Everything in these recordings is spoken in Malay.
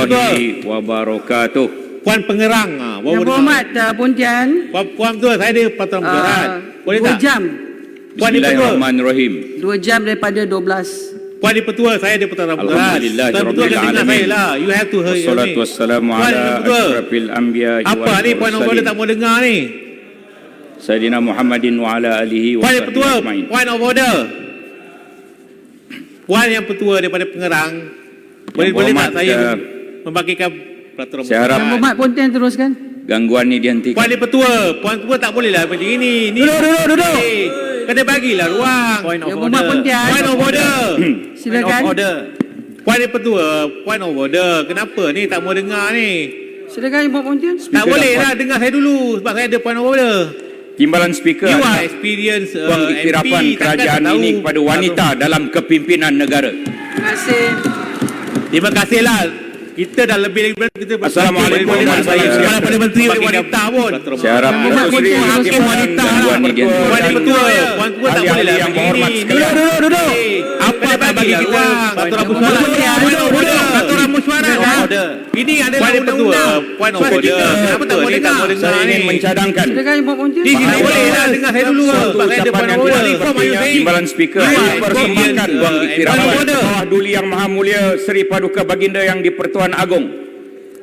warahmatullahi wabarakatuh. Puan Pengerang. Yang berhormat Pontian. Puan Ketua, saya ada peraturan pengarah. Boleh 2 tak? jam. Puan Di Pertua. Bismillahirrahmanirrahim. 2 jam daripada 12. Puan Di Pertua, saya ada peraturan pengarah. Alhamdulillah Tuan Pertua rabbil dengar alamin. saya lah. You have to hear me. Wassalatu wassalamu Puan Di ala Pertua. asyrafil anbiya Apa ni Puan of Order tak mau dengar ni? Sayyidina Muhammadin wa ala alihi wa Puan Yang sahbihi Pertua, ajmain. Puan of Order. Puan Yang Pertua daripada Pengerang. Boleh berhormat, tak saya membagikan peraturan saya harap Yang berhormat Pontian teruskan. gangguan ni dihentikan. Puan Yang Pertua, Puan Ketua tak boleh lah macam ini. Duduk. Kena bagilah ruang. Yang berhormat Pontian. Point of order. Silakan. Puan Yang Pertua, point of order. Kenapa ni tak mau dengar ni? Silakan Yang berhormat Pontian. Tak boleh lah, dengar saya dulu sebab saya ada point of order. Timbalan speaker You are adalah experienced pengiktirafan MP, kerajaan takkan tak ini tahu. kepada wanita dalam kepimpinan negara. Terima kasih. Terima kasihlah. Kita dah lebih kita Assalamualaikum warahmatullahi wabarakatuh. Pada menteri wanita pun. Saya harap Yang berhormat Datuk Seri Pontian, Hakim wanita gangguan ni dihentikan. Puan Yang Pertua, Puan Ketua tak boleh lah Ahli-ahli yang macam berhormat ini. sekalian. Duduk. Apa tak bagi kita? Peraturan musyawarah. Peraturan musyawarah lah. Ini adalah undang-undang. Puan of order. Kenapa tak mau dengar? Saya ingin mencadangkan Silakan Yang berhormat Pontian. Di sini boleh lah dengar saya dulu. suatu Sebab saya ada ucapan point yang of order. tidak seperti timbalan speaker You are mempersembahkan experienced, wang iktirafan point of order. bawah Duli Yang Maha Mulia Seri Paduka Baginda yang di-Pertuan Agong.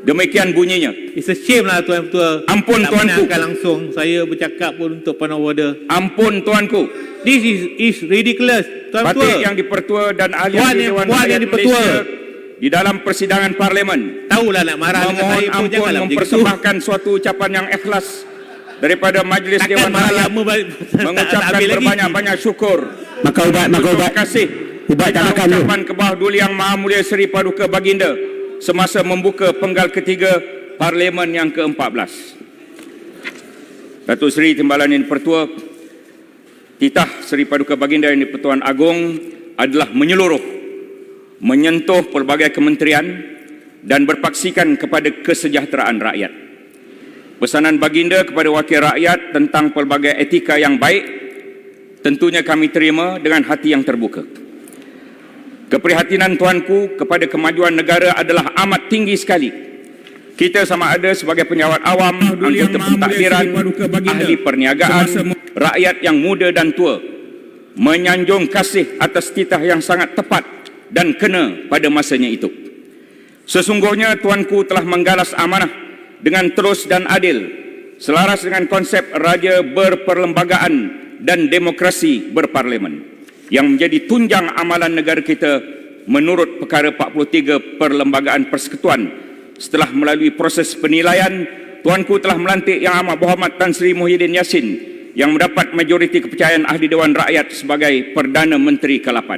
Demikian bunyinya. It's a shame lah Tuan Ketua. Ampun, tak Tuanku. menangkan langsung. Saya bercakap pun untuk point of order. Ampun tuanku. This is ridiculous. Tuan Batik Ketua. yang di-Pertua dan Puan ahli-ahli yang- Dewan Puan yang Rakyat di-Pertua. Malaysia di dalam persidangan parlimen Tahulah nak marah dengan memohon saya pun ampun janganlah macam itu. mempersembahkan suatu ucapan yang ikhlas daripada Majlis Takkan Dewan marah Rakyat lama balik. mengucapkan Tak habis lagi. berbanyak-banyak syukur. Maka ubat Terima kasih. Ubat tak makan dulu. ucapan ke bawah Duli Yang Maha Mulia Seri Paduka Baginda semasa membuka penggal ketiga Parlimen yang ke-14. Datuk Seri Timbalan yang di-Pertua, titah Seri Paduka Baginda yang di-Pertuan Agong adalah menyeluruh, menyentuh pelbagai kementerian dan berpaksikan kepada kesejahteraan rakyat. Pesanan Baginda kepada wakil rakyat tentang pelbagai etika yang baik tentunya kami terima dengan hati yang terbuka. Keprihatinan tuanku kepada kemajuan negara adalah amat tinggi sekali. Kita sama ada sebagai penyawat awam, anggota pentakdiran, ahli perniagaan, rakyat yang muda dan tua, menyanjung kasih atas titah yang sangat tepat dan kena pada masanya itu. Sesungguhnya tuanku telah menggalas amanah dengan terus dan adil, selaras dengan konsep raja berperlembagaan dan demokrasi berparlimen, yang menjadi tunjang amalan negara kita menurut perkara 43 Perlembagaan Persekutuan. Setelah melalui proses penilaian, tuanku telah melantik Yang Amat Berhormat Tan Sri Muhyiddin Yassin yang mendapat majoriti kepercayaan Ahli Dewan Rakyat sebagai Perdana Menteri ke-8.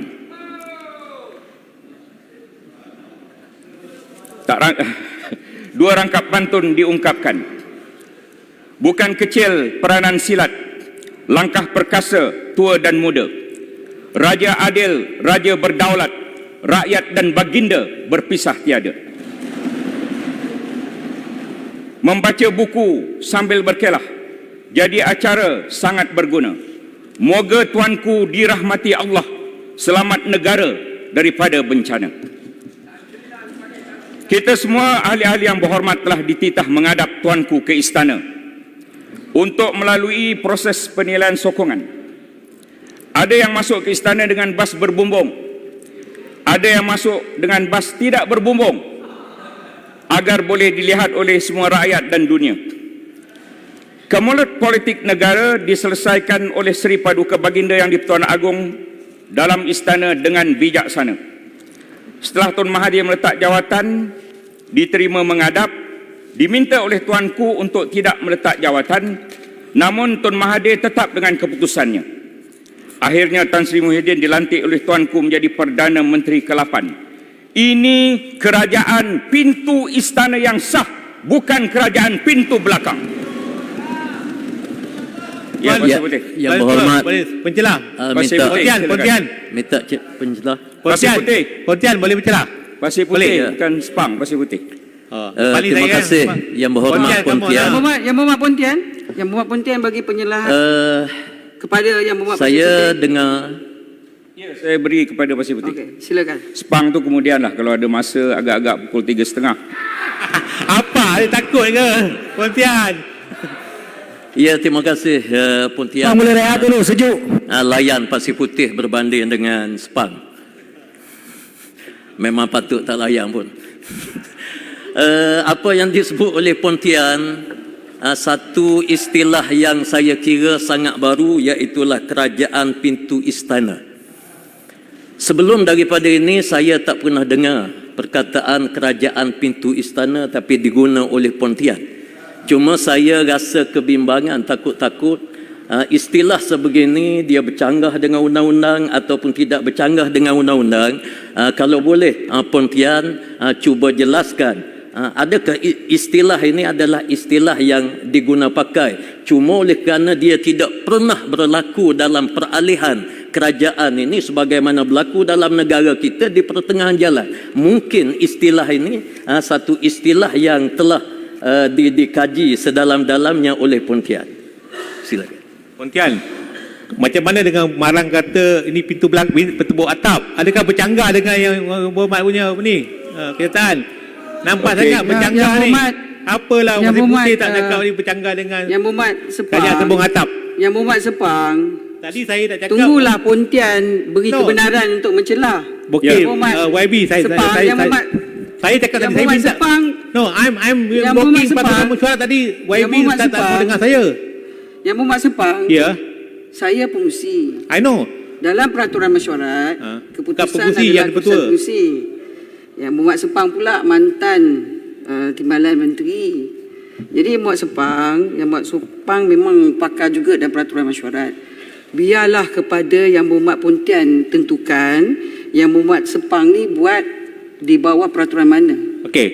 Dua rangkap pantun diungkapkan. Bukan kecil peranan silat, langkah perkasa tua dan muda. Raja adil, raja berdaulat, rakyat dan baginda berpisah tiada. Membaca buku sambil berkelah jadi acara sangat berguna. Moga tuanku dirahmati Allah, selamat negara daripada bencana. Kita semua ahli-ahli yang berhormat telah dititah menghadap tuanku ke istana untuk melalui proses penilaian sokongan. Ada yang masuk ke istana dengan bas berbumbung, ada yang masuk dengan bas tidak berbumbung, agar boleh dilihat oleh semua rakyat dan dunia. Kemulut politik negara diselesaikan oleh Seri Paduka Baginda yang di-Pertuan Agong dalam istana dengan bijaksana. Setelah Tun Mahathir meletak jawatan, diterima menghadap, diminta oleh tuanku untuk tidak meletak jawatan, namun Tun Mahathir tetap dengan keputusannya. Akhirnya Tan Sri Muhyiddin dilantik oleh tuanku menjadi Perdana Menteri ke-8. Ini kerajaan pintu istana yang sah, bukan kerajaan pintu belakang. Ya, Pasir Putih. Yang berhormat Pencelah. Pasir minta Putih, silakan. Pontian. minta penjelah. Pasir Putih. Pontian boleh bercelah. Pasir Boleh, Putih, ya. bukan Sepang, Pasir Putih. Paling Terima saya, kasih kan? Yang berhormat Pontian, come on, Pontian. Yang berhormat Pontian. Yang berhormat Pontian bagi penyerahan kepada Yang berhormat Saya Presiden. dengar Saya beri kepada Pasir Putih. Okey, silakan. Sepang tu kemudian lah kalau ada masa agak-agak pukul 3.30. Apa? Dia takut ke? Pontian. Ya, terima kasih Pontian. Bang boleh rehat dulu, sejuk. Layan Pasir Putih berbanding dengan Sepang. Memang patut tak layan pun. Apa yang disebut oleh Pontian, satu istilah yang saya kira sangat baru, iaitulah kerajaan pintu istana. Sebelum daripada ini saya tak pernah dengar perkataan kerajaan pintu istana tapi diguna oleh Pontian. Cuma saya rasa kebimbangan, takut-takut istilah sebegini dia bercanggah dengan undang-undang ataupun tidak bercanggah dengan undang-undang. Kalau boleh Pontian cuba jelaskan, adakah istilah ini adalah istilah yang diguna pakai cuma oleh kerana dia tidak pernah berlaku dalam peralihan kerajaan ini sebagaimana berlaku dalam negara kita di pertengahan jalan. Mungkin istilah ini satu istilah yang telah dikaji sedalam-dalamnya oleh Pontian. Silakan. Pontian, macam mana dengan Marang kata ini pintu belakang, pintu bawah atap? Adakah bercanggah dengan yang berhormat punya ni kenyataan? Nampak sangat bercanggah ni. Apalah Pasir Putih tak cakap ni bercanggah dengan Yang Berhormat Sepang. kerajaan tembung atap. Yang Berhormat Sepang. Tadi saya dah cakap. Tunggulah Pontian beri kebenaran untuk mencelah. Okey, Yang Berhormat YB saya saya cakap tadi saya minta. Sepang. No, I'm Yang blocking Berhormat Patut Sepang. Mesyuarat tadi. Yang YB Berhormat tak Sepang. mau dengar saya. Yang Berhormat Sepang. Ya, Saya pengusi. I know. Dalam peraturan mesyuarat, bukan keputusan pengusi adalah yang keputusan ketua. pengusi. Yang Berhormat Sepang pula mantan Timbalan Menteri. Jadi Yang Berhormat Sepang memang pakar juga dalam peraturan mesyuarat. Biarlah kepada Yang Berhormat Pontian tentukan Yang Berhormat Sepang ni buat di bawah peraturan mana. Okey.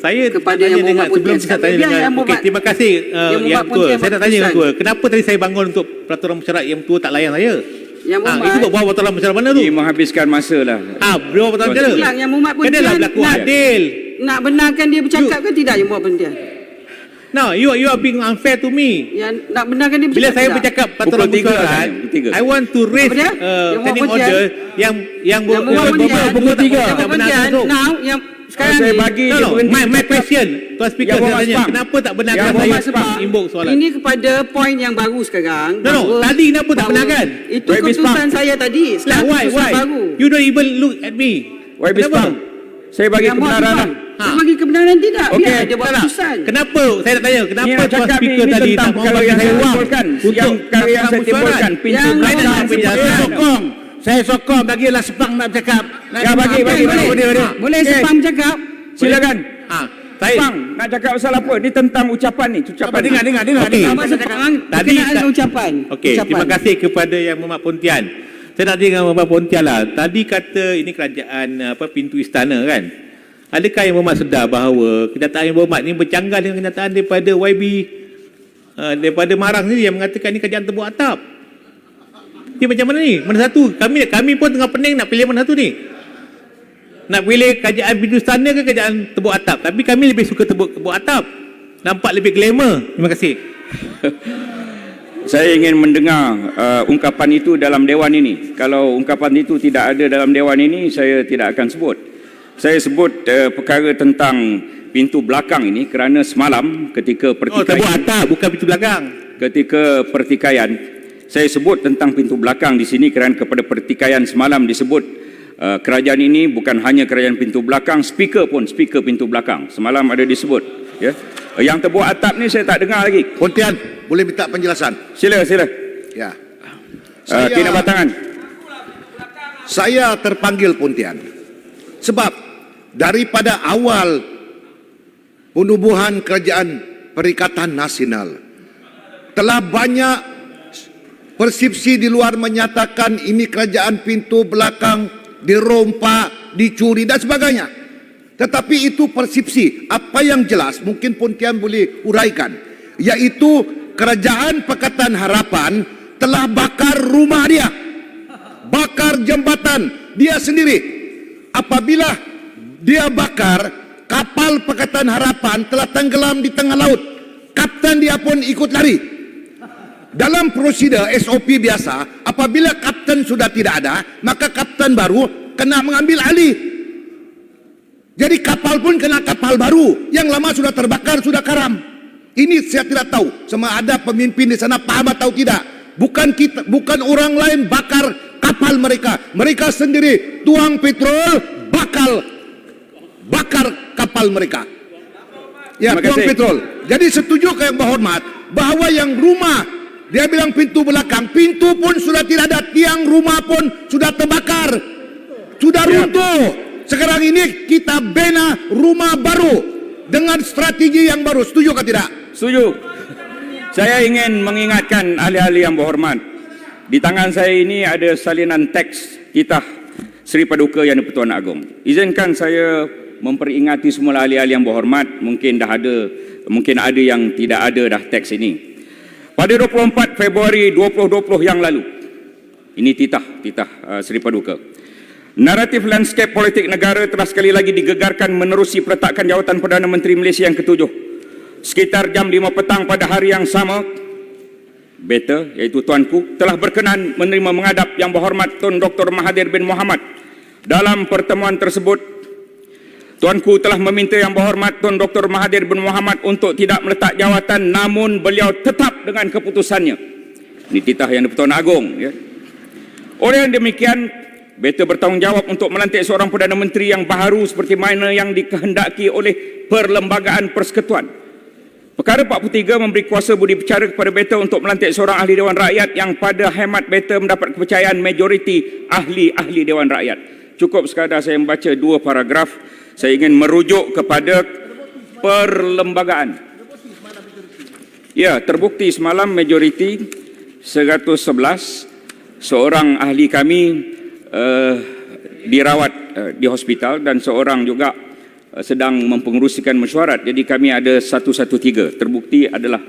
Saya Kepada tanya Yang dengan Berhormat sebelum Pontian saya tanya sekarang. Biar dengan Yang okey, Berhormat- terima kasih Yang yang Berhormat tua. Pontian Saya nak buat tanya yang tua. keputusan. Kenapa tadi saya bangun untuk peraturan mesyuarat yang tua tak layan saya? Yang Berhormat Itu buat peraturan mesyuarat mana tu? Ini menghabiskan masa lah. Beliau peraturan macam mana? Yang Berhormat Pontian Kenalah berlaku adil. nak benarkan dia bercakap ke tidak Yang Berhormat Pontian? No, you are being unfair to me. Yang nak benarkan dia Bila bercakap saya tidak? bercakap peraturan Pukul 3 mesyuarat, katanya, pukul 3. I want to raise Apa dia? Yang standing Berhormat order yang Yang Berhormat Pontian pukul 3. Yang Berhormat Pontian now yang sekarang Saya ni bagi No, dia berhenti my bercakap. question Tuan Speaker Yang saya Berhormat tanya Sepang. kenapa tak benarkan Yang saya Berhormat Sepang, imbok soalan? ini kepada poin yang baru sekarang. No, tadi kenapa tak benarkan? Itu YB keputusan Sepang. saya tadi. Lah, Sekarang why? keputusan baru. You don't even look at me. YB Kenapa? Sepang. Saya bagi Yang Berhormat kebenaran lah. Sepang. Dia bagi kebenaran tidak? Okey, Biar dia buat tak nak. keputusan. Kenapa? Saya nak tanya, kenapa Yang Tuan cakap Speaker ini tadi tentang tak mau perkara bagi yang saya saya ruang timbulkan. untuk Yang perkara yang saya timbulkan. Pintu Yang belakang Berhormat penjelasan. Sokong. Saya sokong bagilah Sepang nak bercakap. Ya, bagi. Boleh Sepang bercakap? Silakan. Saya Sepang nak cakap pasal apa? Ini tentang ucapan ni. Ucapan ni. Dengar. Okey. Abang Sepang Tadi berkenaan dengan ucapan. Okey, Ucapan. terima kasih kepada Yang Berhormat Pontian. Saya nak tanya dengan Berhormat Pontian lah. Tadi kata ini kerajaan pintu istana kan? Adakah Yang Berhormat sedar bahawa kenyataan Yang Berhormat ni bercanggah dengan kenyataan daripada YB daripada Marang sendiri yang mengatakan ini kerajaan tembok atap? Ini macam mana ni? Mana satu? Kami pun tengah pening nak pilih mana satu ni? Nak pilih kerajaan pintu istana ke kerajaan tembok atap? Tapi kami lebih suka tembok atap. Nampak lebih glamour. Terima kasih. Saya ingin mendengar ungkapan itu dalam dewan ini. Kalau ungkapan itu tidak ada dalam dewan ini, saya tidak akan sebut. Saya sebut perkara tentang pintu belakang ini kerana semalam ketika Tembok pertikaian, atap bukan pintu belakang. ketika pertikaian, saya sebut tentang pintu belakang di sini kerana kepada pertikaian semalam disebut kerajaan ini bukan hanya kerajaan pintu belakang, speaker pintu belakang. Semalam ada disebut. Ya. Yang tembok atap ni saya tak dengar lagi. Pontian, boleh minta penjelasan? Sila. Ya. Kena batangan. Saya terpanggil Pontian sebab daripada awal penubuhan kerajaan Perikatan Nasional telah banyak persepsi di luar menyatakan ini kerajaan pintu belakang dirompak, dicuri dan sebagainya. Tetapi itu persepsi. Apa yang jelas mungkin Pontian boleh uraikan, yaitu kerajaan Pakatan Harapan telah bakar rumah dia, bakar jambatan dia sendiri. Apabila dia bakar, kapal Pakatan Harapan telah tenggelam di tengah laut. Kapten dia pun ikut lari. Dalam prosedur SOP biasa, apabila apabila kapten sudah tidak ada, maka kapten baru kena mengambil alih. Jadi kapal pun kena kapal baru. Yang lama sudah terbakar, sudah karam. Ini saya tidak tahu sama ada pemimpin di sana paham atau tidak. Bukan kita, bukan orang lain bakar kapal mereka. Mereka sendiri tuang petrol, bakar kapal mereka. Ya, Terima tuang kasih. petrol. Jadi setuju ke yang berhormat bahwa yang rumah, dia bilang pintu belakang, pintu pun sudah tidak ada, tiang rumah pun sudah terbakar, sudah runtuh. Sekarang ini kita bina rumah baru dengan strategi yang baru. Setuju ke tidak? Setuju. Saya ingin mengingatkan ahli-ahli yang berhormat. Di tangan saya ini ada salinan teks titah Seri Paduka Yang di-Pertuan Agong. Izinkan saya memperingati semua ahli-ahli yang berhormat. Mungkin ada yang tidak ada dah teks ini. Pada 24 Februari 2020 yang lalu, ini titah Seri Paduka. Naratif landscape politik negara telah sekali lagi digegarkan menerusi peletakan jawatan Perdana Menteri Malaysia yang ke-7. Sekitar jam 5 petang pada hari yang sama, Beta, iaitu tuanku, telah berkenan menerima menghadap Yang Berhormat Tun Dr. Mahathir bin Mohamad. Dalam pertemuan tersebut, tuanku telah meminta Yang Berhormat Tun Dr. Mahathir bin Mohamad untuk tidak meletak jawatan, namun beliau tetap dengan keputusannya. Ini titah Yang di-Pertuan Agong. Ya. Oleh yang demikian, Beta bertanggungjawab untuk melantik seorang Perdana Menteri yang baharu seperti mana yang dikehendaki oleh Perlembagaan Persekutuan. Perkara 43 memberi kuasa budi bicara kepada Beta untuk melantik seorang ahli Dewan Rakyat yang pada hemat Beta mendapat kepercayaan majoriti ahli-ahli Dewan Rakyat. Cukup sekadar saya membaca 2 paragraf. Saya ingin merujuk kepada perlembagaan. Ya, terbukti semalam majoriti 111 seorang ahli kami dirawat di hospital dan seorang juga sedang mempengerusikan mesyuarat. Jadi kami ada 113. Terbukti adalah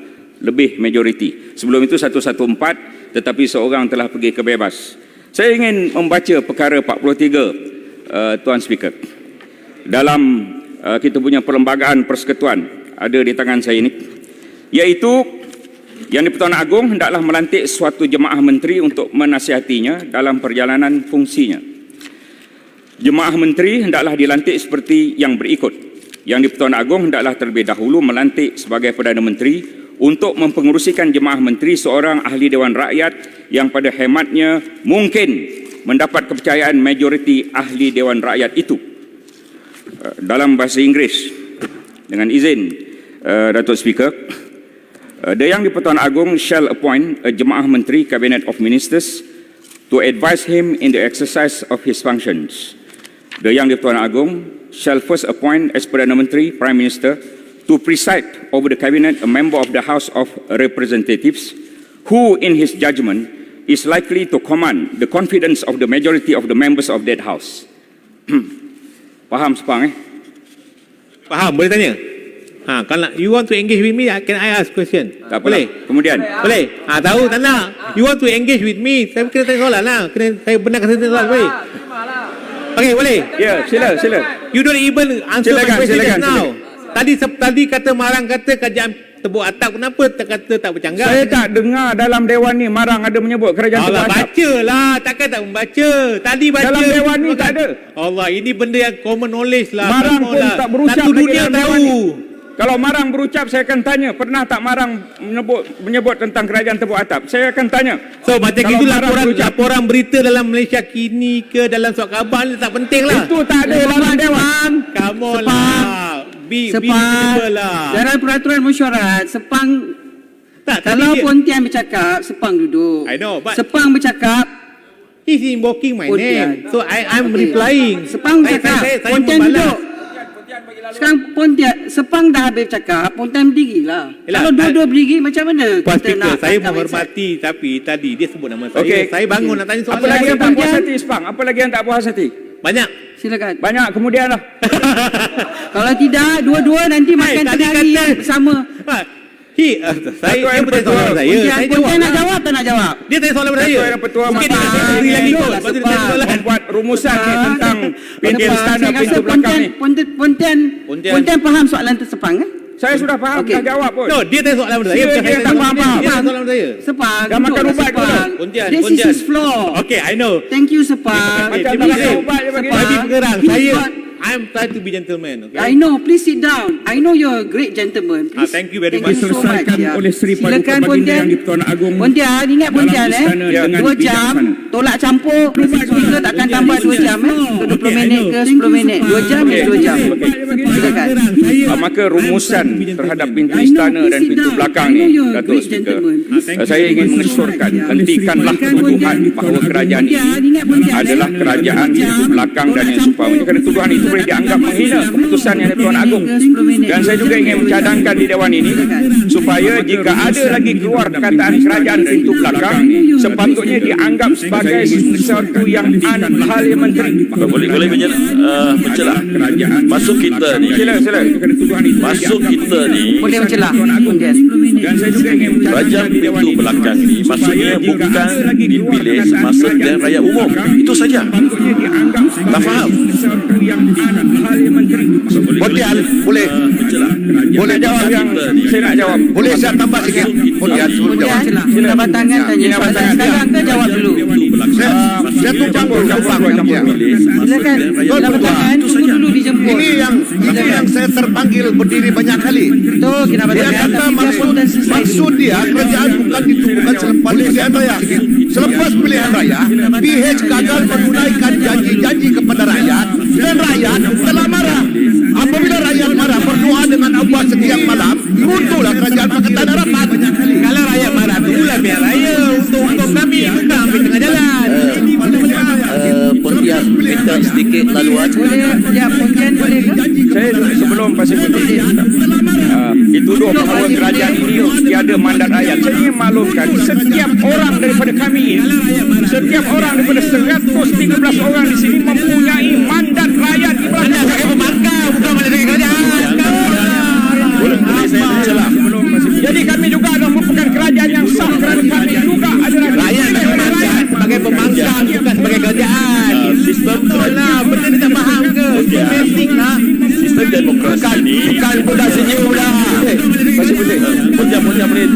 lebih majoriti. Sebelum itu 114, tetapi seorang telah pergi ke bebas. Saya ingin membaca perkara 43, Tuan Speaker. Dalam kita punya perlembagaan persekutuan, ada di tangan saya ini, iaitu Yang di-Pertuan Agong hendaklah melantik suatu jemaah menteri untuk menasihatinya dalam perjalanan fungsinya. Jemaah menteri hendaklah dilantik seperti yang berikut. Yang di-Pertuan Agong hendaklah terlebih dahulu melantik sebagai Perdana Menteri untuk mempengerusikan jemaah menteri seorang ahli Dewan Rakyat yang pada hematnya mungkin mendapat kepercayaan majoriti ahli Dewan Rakyat itu. Dalam bahasa Inggeris, dengan izin Datuk Speaker, the Yang di-Pertuan Agong shall appoint a jemaah menteri Cabinet of Ministers to advise him in the exercise of his functions. The Yang di-Pertuan Agong shall first appoint as Perdana Menteri, Prime Minister, to preside over the Cabinet a member of the House of Representatives who, in his judgment, is likely to command the confidence of the majority of the members of that House. Faham sepang Faham, boleh tanya? Kalau you want to engage with me, can I ask question? Tak Boleh? apalah. Kemudian, Boleh? Tahu tak nak? You want to engage with me, saya kena tanya soalan lah. Saya benarkan saya tanya soalan, boleh? Okey, boleh? ya, sila. You don't even answer Silakan, my question silakan, just now. Tadi kata Marang kata kerajaan tebuk atap, kenapa kata tak bercanggah? Saya tak dengar dalam Dewan ni Marang ada menyebut kerajaan Allah, tebuk atap. baca lah. Takkan tak membaca. Tadi baca. Dalam Dewan ni tak ada. Allah, ini benda yang common knowledge lah. Marang Sama pun lah. tak berucap Satu lagi dunia dalam Dewan tahu. Kalau Marang berucap, saya akan tanya, pernah tak Marang menyebut tentang kerajaan tebuk atap? Saya akan tanya. So macam Kalau itu Marang berucap, laporan berita dalam Malaysia kini ke dalam surat khabar ni tak penting lah. itu tak ada dalam Dewan. Come on lah. Be reasonable lah. Dalam peraturan mesyuarat, Sepang, Tak, kalau tadi dia- Pontian bercakap, Sepang duduk. I know, but- Sepang bercakap, He's invoking my Pontian. name. So I'm replying. Sepang bercakap, Saya Pontian membalas. duduk. Sekarang Pontian, Sepang dah habis bercakap, Pontian berdiri lah. Yelah, Kalau dua-dua berdiri, macam mana Puan kita Speaker, nak saya tangkap menghormati tapi tadi dia sebut nama saya. Okey. Saya bangun nak tanya soalan. Apa lagi yang tak puas Pontian? hati, Sepang? Apa lagi yang tak puas hati? Banyak. Silakan. Banyak, kemudian lah. Kalau tidak, dua-dua nanti makan tadi tengah hari kata- bersama. Saya Yang bertanya Pertua. soalan saya. Pontian, Saya Pontian nak lah. jawab tak nak jawab? Dia tanya soalan pada saya. Ketua Yang Pertua Mungkin dia Mahkamah nak beri lagi kot. Sepang. Lepas tu dia tanya soalan. Membuat rumusan ni tentang pintu Sepang. istana, Saya rasa pintu belakang ni. Pontian Pontian. faham soalan tersepang kan? Saya sudah faham, Okey. dah jawab pun. No, dia tanya soalan saya. Dia bukan saya tak tanya faham. dia. Dia tanya soalan saya. Sepang. Dah makan duduklah, ubat ke Sepang. Pontian, This is Pontian. his floor. Okay, I know. Thank you, Sepang. Macam Terima tak kasih. makan ubat je bagi Sepang. Tadi pengerang. Please Saya, don't- I'm trying to be gentleman. Okay? I know, please sit down. I know you're a great gentleman. Please, thank you very thank much. you so much. Diselesaikan Ya. oleh Seri Paduka Silakan Baginda Pontian. Yang di-Tuan Agong Pontian, ingat dalam Pontian istana dengan 2 jam, bijaksana. tolak campur. Speaker takkan tambah 2 jam ke 20 minit ke 10 minit. 2 jam is 2 jam. Silakan. Maka rumusan terhadap pintu istana dan pintu belakang ni, Datuk Speaker, saya ingin mengesyorkan, hentikanlah tuduhan bahawa kerajaan ini adalah kerajaan pintu belakang dan yang seumpamanya, kerana tuduhan itu boleh dianggap menghina keputusan yang Tuan Agong. Dan saya juga ingin mencadangkan di Dewan ini supaya jika ada lagi keluar perkataan kerajaan dari pintu belakang, sepatutnya dianggap sebagai sesuatu yang unparliamentary. Boleh mencelah. Masuk kita ni. Sila. Masuk kita ni. Boleh mencelah. Pontian. Dan saya juga ingin Kerajaan pintu belakang ni maksudnya bukan dipilih semasa pilihan raya umum. Itu saja. Tak faham? Pontian, boleh. Boleh jawab yang saya nak jawab. boleh saya tambah sikit. Pontian, sebelum jawab. Pontian, jabat tangan tanya soalan sekarang ke jawab dulu. Saya tumpang dulu. Silakan. Jabat tangan tunggu dulu dijemput. Ini yang saya terpanggil berdiri banyak kali. Betul, kenapa Dia tangan? kata Tapi biasa dan selesai. maksud dia kerajaan bukan ditubuhkan selepas pilihan raya. Selepas pilihan raya, PH gagal menunaikan janji-janji kepada rakyat dan rakyat telah marah. Apabila rakyat marah berdoa dengan abuah setiap malam, muncullah kerajaan Pakatan Harapan. Kalau rakyat marah, tunggulah biar raya untuk kami, bukan ambil tengah jalan. Pontian minta sedikit laluan. Boleh, ya Pontian boleh ke? Saya sebelum Pasir Putih dituduh bahawa kerajaan ini tiada mandat rakyat. Saya ingin maklumkan setiap orang daripada kami ini, setiap orang daripada 113 orang di sini mempunyai mandat rakyat di belakang. Bukan mana dengan kerajaan. Boleh saya mencelah. Jadi kami juga adalah merupakan kerajaan yang sah kerana kami juga adalah Rakyat sebagai pembangkang, bukan sebagai kerajaan. Sistem Betul lah, benda ni tak faham ke? Basic lah. sistem demokrasi ni. Bukan budak senyum dah. Pasir Putih. Pontian boleh.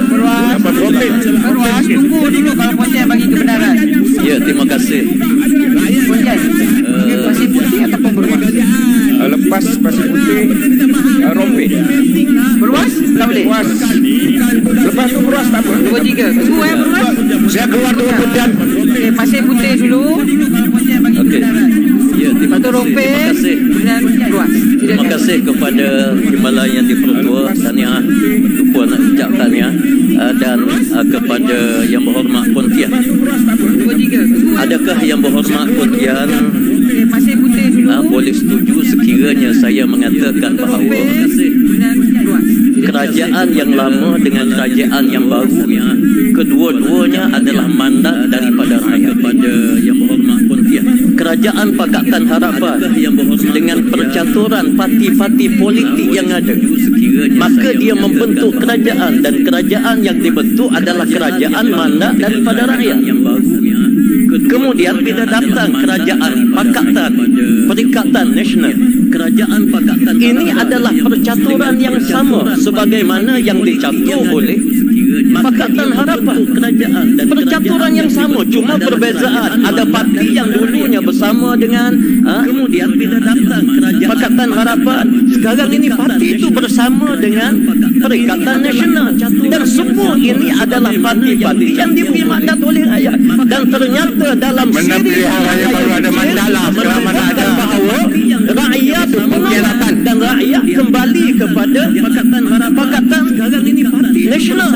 Apa Robin? Berwas, tunggu dulu kalau Pontian bagi kebenaran. Ya, terima kasih. Pontian, Pasir Putih ataupun berwas? Lepas Pasir Putih, Rompin. Berwas? Tak boleh? Puas. Lepas tu beras tak apa. 2, 3. Tunggu berwas. Saya keluar dulu Pontian. Okey, Pasir Putih dulu. Pontian bagi Okey. kebenaran. Ya, terima Lepas tu kasih. Rompin. Terima kasih. Kemudian berwas. Terima kasih kepada Timbalan Yang di-Pertua, tahniah, lupa nak ucapkan ya, dan kepada Yang Berhormat Pontian. 2, 3. Adakah Yang Berhormat Pontian Okey, Pasir Putih dulu. boleh setuju sekiranya saya mengatakan bahawa Kemudian berwas. kerajaan yang lama dengan kerajaan yang baru ya, kedua-duanya adalah mandat daripada rakyat. Kepada Yang Berhormat Pontian, kerajaan Pakatan Harapan dengan percaturan parti-parti politik yang ada, maka dia membentuk kerajaan, dan kerajaan yang dibentuk adalah kerajaan mandat daripada rakyat. Kemudian bila datang kerajaan Pakatan Perikatan Nasional, kerajaan Pakatan ini adalah percaturan yang sama sebagaimana yang dicatur oleh Pakatan Harapan, kerajaan dan percaturan yang sama, cuma perbezaan ada parti yang dulunya bersama dengan kemudian bila datang kerajaan Pakatan Harapan, sekarang ini parti itu bersama dengan Perikatan Nasional, dan semua ini adalah parti-parti yang diberi mandat oleh rakyat, dan ternyata dalam siri raya baru ada mandat lah, menunjukkan bahawa rakyat menolak dan rakyat kembali kepada Pakatan Harapan. Sekarang ini parti nasional.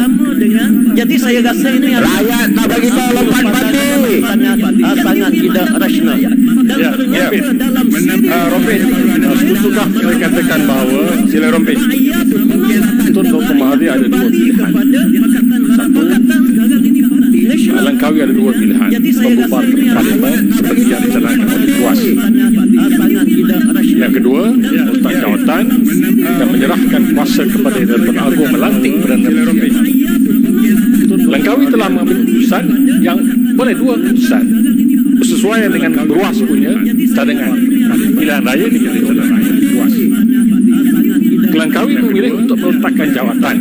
Jadi saya rasa ini rakyat nak bagi tahu lompat parti sangat tidak rasional. Dan ternyata dalam siri Rompin. Setutupkah saya katakan bahawa Sila Rompin. Tun Dr. Mahathir ada dua pilihan. Satu, Langkawi ada dua pilihan. Membubarkan parlimen seperti yang dicanangkan oleh PUAS. Yang kedua, meletak jawatan dan menyerahkan kuasa kepada Tuan Agong melantik Perdana Menteri. Langkawi telah mengambil keputusan yang boleh dua keputusan bersesuaian dengan BERUAS punya cadangan. Pilihan raya dengan cadangan raya PUAS. Langkawi Langkawi memilih untuk meletakkan jawatan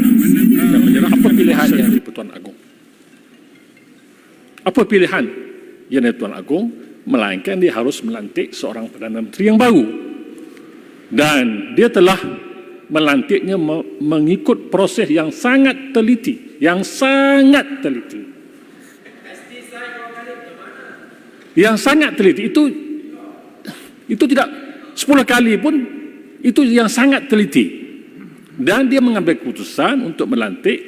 dan menyerah apa pilihan yang di Pertuan Agong. Apa pilihan yang di Pertuan Agong? Melainkan dia harus melantik seorang Perdana Menteri yang baru. Dan dia telah melantiknya mengikut proses yang sangat teliti. Yang sangat teliti. Yang sangat teliti. Itu tidak 10 kali pun, itu yang sangat teliti. Dan dia mengambil keputusan untuk melantik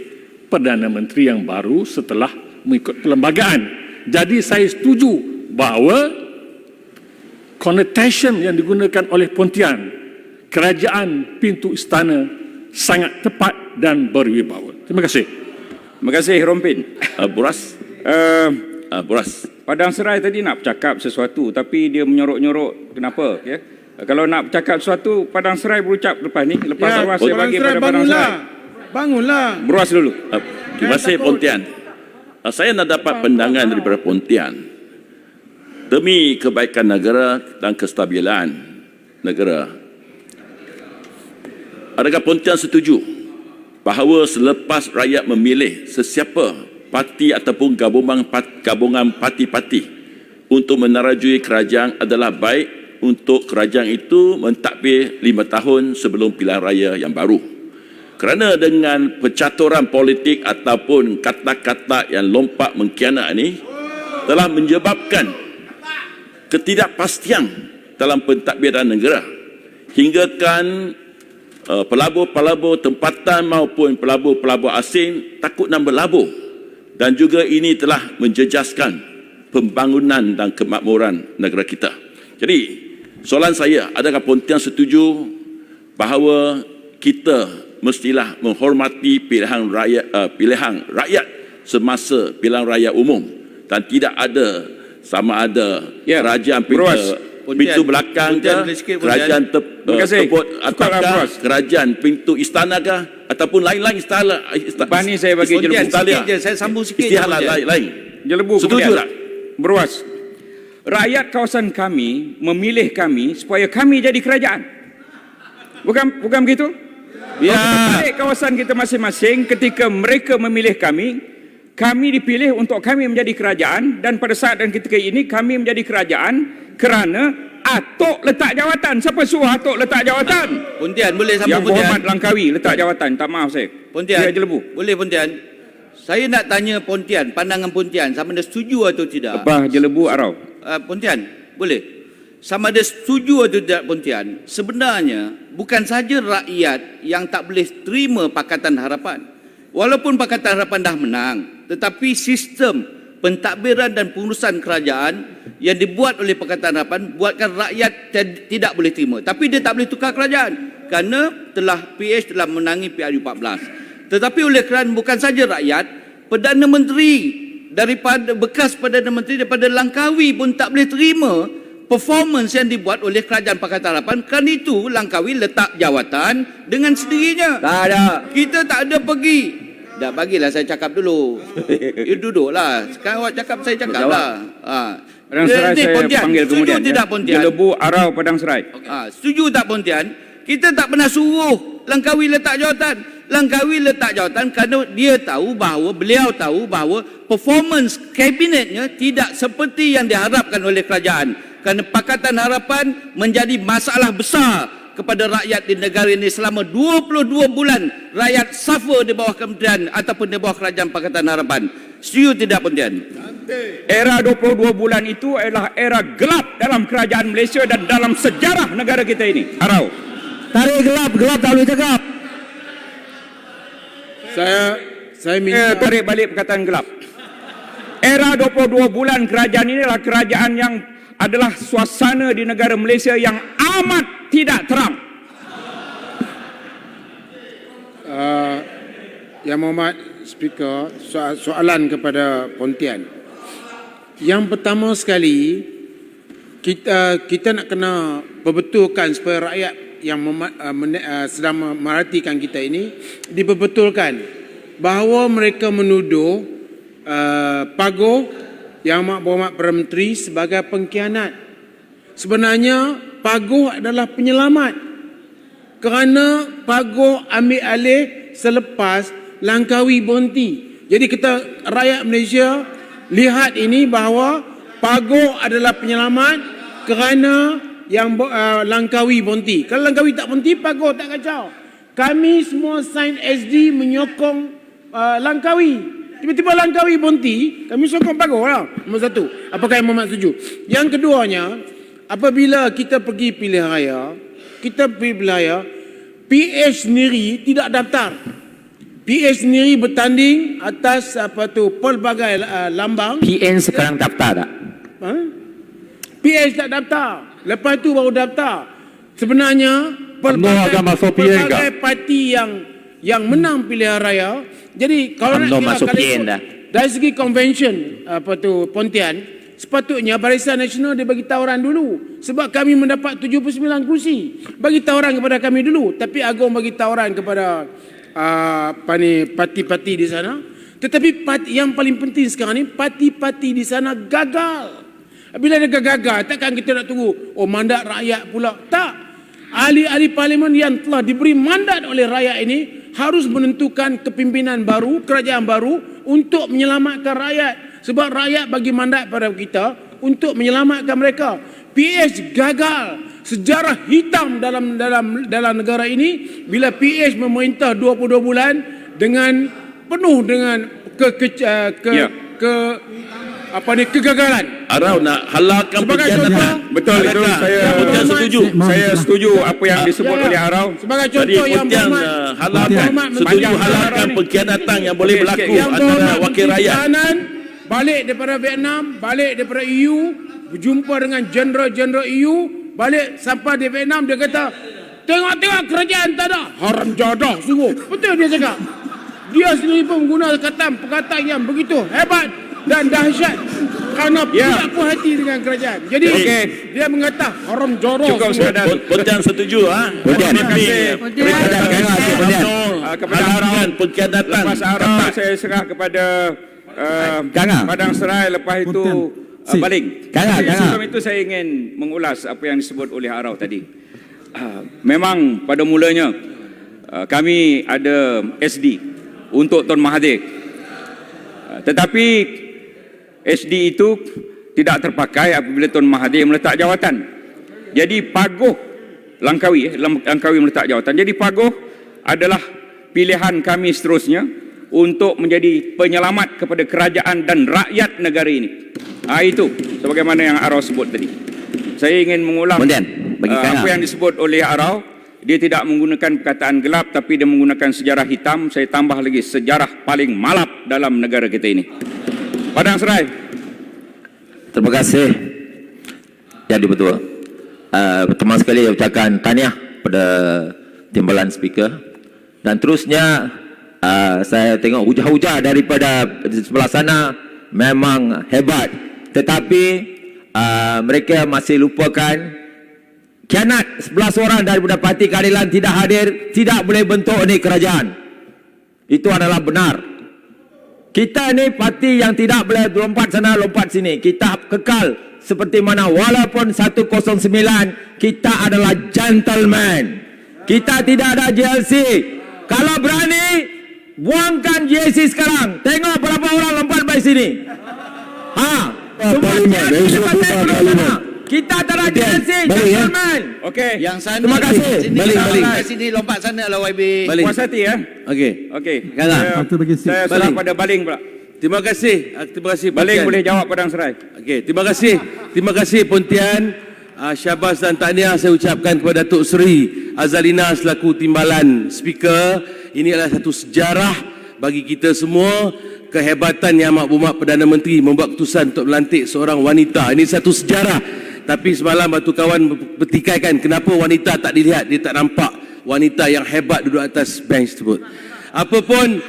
Perdana Menteri yang baru setelah mengikut perlembagaan. Jadi saya setuju bahawa connotation yang digunakan oleh Pontian, kerajaan pintu istana, sangat tepat dan berwibawa. Terima kasih. Terima kasih, Rompin. Boras. Boras. Padang Serai tadi nak bercakap sesuatu tapi dia menyorok-nyorok. Kenapa? Ya? Kalau nak bercakap sesuatu, Padang Serai berucap lepas ni. Lepas awal saya bagi pada Padang Serai. Bangunlah. Beruas dulu. Terima kasih Pontian. Saya nak dapat pandangan daripada Pontian. Demi kebaikan negara dan kestabilan negara, adakah Pontian setuju bahawa selepas rakyat memilih sesiapa parti ataupun gabungan parti-parti untuk menerajui kerajaan adalah baik untuk kerajaan itu mentadbir 5 tahun sebelum pilihan raya yang baru? Kerana dengan percaturan politik ataupun kata-kata yang lompat mengkhianat ini telah menyebabkan ketidakpastian dalam pentadbiran negara, hinggakan pelabur-pelabur tempatan maupun pelabur-pelabur asing takut nak berlabur, dan juga ini telah menjejaskan pembangunan dan kemakmuran negara kita. Jadi soalan saya, adakah Pontian setuju bahawa kita mestilah menghormati pilihan rakyat semasa pilihan raya umum dan tidak ada sama ada kerajaan pintu belakang ke, kerajaan tersebut ataukah kerajaan pintu istana ke, ataupun lain-lain istana. Lepas ni saya bagi jelebu. Saya sambung sikit. Istilah lain. Jelebu Setuju tak? Beruas. Rakyat kawasan kami memilih kami supaya kami jadi kerajaan. Bukan begitu? Ya. Balik kawasan kita masing-masing, ketika mereka memilih kami dipilih untuk kami menjadi kerajaan, dan pada saat dan ketika ini kami menjadi kerajaan kerana Atok letak jawatan. Siapa suruh Atok letak jawatan? Pontian, boleh sambung Yang Pontian? Berhormat Langkawi letak jawatan. Tak maaf saya. Pontian, Dia jelebu. boleh Pontian? Saya nak tanya Pontian, pandangan Pontian, sama ada setuju atau tidak? Lepas jelebu arau. Pontian, boleh? Sama ada setuju atau tidak Pontian? Sebenarnya bukan saja rakyat yang tak boleh terima Pakatan Harapan. Walaupun Pakatan Harapan dah menang, tetapi sistem pentadbiran dan pengurusan kerajaan yang dibuat oleh Pakatan Harapan buatkan rakyat tidak boleh terima. Tapi dia tak boleh tukar kerajaan kerana PH telah menangi PRU14. Tetapi oleh kerana bukan saja rakyat, Perdana Menteri daripada bekas Perdana Menteri daripada Langkawi pun tak boleh terima performance yang dibuat oleh kerajaan Pakatan Harapan. Kerana itu Langkawi letak jawatan dengan sendirinya. Tak ada. Kita tak ada pergi. Dah bagilah saya cakap dulu. You duduklah. Sekarang awak cakap, saya cakap lah. Padang Serai saya Pontian, panggil kemudian. setuju tidak Pontian? Jelebu arau Padang Serai. Setuju tak Pontian? Kita tak pernah suruh Langkawi letak jawatan. Langkawi letak jawatan kerana beliau tahu bahawa performance kabinetnya tidak seperti yang diharapkan oleh kerajaan. Kerana Pakatan Harapan menjadi masalah besar kepada rakyat di negara ini selama 22 bulan rakyat suffer di bawah kementerian ataupun di bawah kerajaan Pakatan Harapan. Setuju tidak Pontian? Era 22 bulan itu adalah era gelap dalam kerajaan Malaysia dan dalam sejarah negara kita ini. Arau. Tarik gelap tak boleh cakap. Saya minta Tarik balik perkataan gelap. Era 22 bulan kerajaan ini adalah kerajaan yang adalah suasana di negara Malaysia yang amat tidak terang. Yang Mohd Speaker, soalan kepada Pontian. Yang pertama sekali, kita nak kena perbetulkan supaya rakyat yang sedang memerhatikan kita ini diperbetulkan bahawa mereka menuduh Pago Yang Berhormat Perdana Menteri sebagai pengkhianat. Sebenarnya Pago adalah penyelamat. kerana Pagoh ambil alih selepas Langkawi berhenti. Jadi kita rakyat Malaysia lihat ini bahawa Pagoh adalah penyelamat kerana yang Langkawi berhenti. Kalau Langkawi tak berhenti, Pagoh tak kacau. Kami semua sign SD menyokong Langkawi. Tiba-tiba Langkawi berhenti, kami sokong Pagoh lah. Nombor satu. Apakah yang Muhammad setuju? Yang keduanya, apabila kita pergi pilihan raya, PH sendiri tidak daftar. PH sendiri bertanding atas pelbagai lambang. PN sekarang daftar tak? PH tak daftar. Lepas itu baru daftar. Sebenarnya pelbagai parti yang menang pilihan raya. Jadi kalau nak kira dari segi convention Pontian, sepatutnya Barisan Nasional dia bagi tawaran dulu. Sebab kami mendapat 79 kursi. Bagi tawaran kepada kami dulu. Tapi Agong bagi tawaran kepada parti-parti di sana. Tetapi yang paling penting sekarang ni, parti-parti di sana gagal. Bila dia gagal, takkan kita nak tunggu mandat rakyat pula. Tak. Ahli-ahli parlimen yang telah diberi mandat oleh rakyat ini harus menentukan kepimpinan baru, kerajaan baru untuk menyelamatkan rakyat. Sebab rakyat bagi mandat pada kita untuk menyelamatkan mereka. PH gagal. Sejarah hitam dalam negara ini bila PH memerintah 22 bulan dengan penuh dengan kegagalan. Arau nak halalkan pengkhianatan. Betul itu, Pontian setuju. Saya setuju apa yang disebut oleh Arau. Sebagai Jadi contoh yang Pontian halalkan pengkhianatan yang boleh berlaku antara wakil rakyat. Balik daripada Vietnam, balik daripada EU, berjumpa dengan jeneral-jeneral EU, balik sampai di Vietnam, dia kata, tengok kerajaan tak ada. Haram jadah sungguh. Betul dia cakap. Dia sendiri pun menggunakan perkataan yang begitu hebat dan dahsyat kerana tidak puas hati dengan kerajaan. Jadi dia mengata haram jadah. Cukup sekadar. Pontian setuju. Terima kasih kepada Arau. Pengkhianatan. Lepas Arau, saya serah kepada Padang Serai, lepas itu Baling. Sebelum itu saya ingin mengulas apa yang disebut oleh Arau tadi. Memang pada mulanya kami ada SD untuk Tun Mahathir. Tetapi SD itu tidak terpakai apabila Tun Mahathir meletak jawatan. Jadi Pagoh Langkawi meletak jawatan. Jadi Pagoh adalah pilihan kami seterusnya untuk menjadi penyelamat kepada kerajaan dan rakyat negara ini. Itu sebagaimana yang Arau sebut tadi. Saya ingin mengulang apa yang disebut oleh Arau. Dia tidak menggunakan perkataan gelap, tapi dia menggunakan sejarah hitam. Saya tambah lagi, sejarah paling malap dalam negara kita ini. Padang Serai. Terima kasih. Jadi betul. Pertama sekali saya ucapkan tahniah pada timbalan speaker. Dan terusnya saya tengok hujah-hujah daripada sebelah sana memang hebat. Tetapi mereka masih lupakan khianat 11 orang daripada Parti Keadilan tidak hadir, tidak boleh bentuk ni kerajaan. Itu adalah benar. Kita ni parti yang tidak boleh lompat sana, lompat sini. Kita kekal seperti mana walaupun 109 kita adalah gentleman. Kita tidak ada JLC. Kalau berani buangkan JLC sekarang. Tengok berapa orang lompat dari sini. Semua JLC kita tak ada JLC, gentleman. Okey. Yang sana. Terima kasih. Balik. Sini lompat sana lah YB. Puas hati ya. Okey. Saya serah pada Baling pula. Terima kasih. Baling boleh jawab Padang Serai. Okey, terima kasih Pontian. Syabas dan tahniah saya ucapkan kepada Datuk Seri Azalina selaku timbalan speaker. Ini adalah satu sejarah bagi kita semua. Kehebatan Yang Amat Berhormat Perdana Menteri membuat keputusan untuk melantik seorang wanita. Ini satu sejarah. Tapi semalam batu kawan bertikaikan kenapa wanita tak dilihat. Dia tak nampak wanita yang hebat duduk atas bench tersebut. Apapun